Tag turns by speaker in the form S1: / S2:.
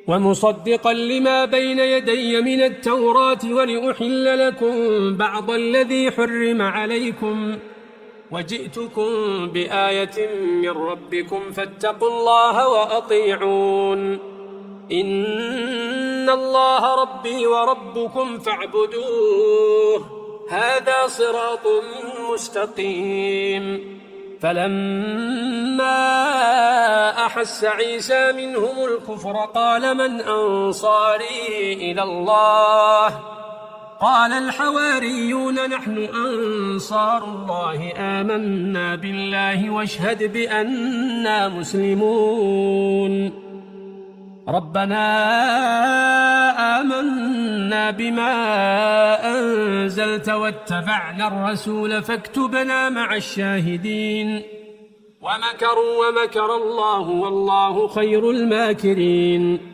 S1: ومصدقا لما بين يدي من التوراة ولأحل لكم بعض الذي حرم عليكم وجئتكم بآية من ربكم فاتقوا الله وأطيعون إن الله ربي وربكم فاعبدوه هذا صراط مستقيم. فلما أحس عيسى منهم الكفر قال من أنصاري إلى الله قال الحواريون نحن أنصار الله آمنا بالله واشهد بأننا مسلمون. ربنا آمنا بما أنزلت واتبعنا الرسول فاكتبنا مع الشاهدين. ومكروا ومكر الله والله خير الماكرين.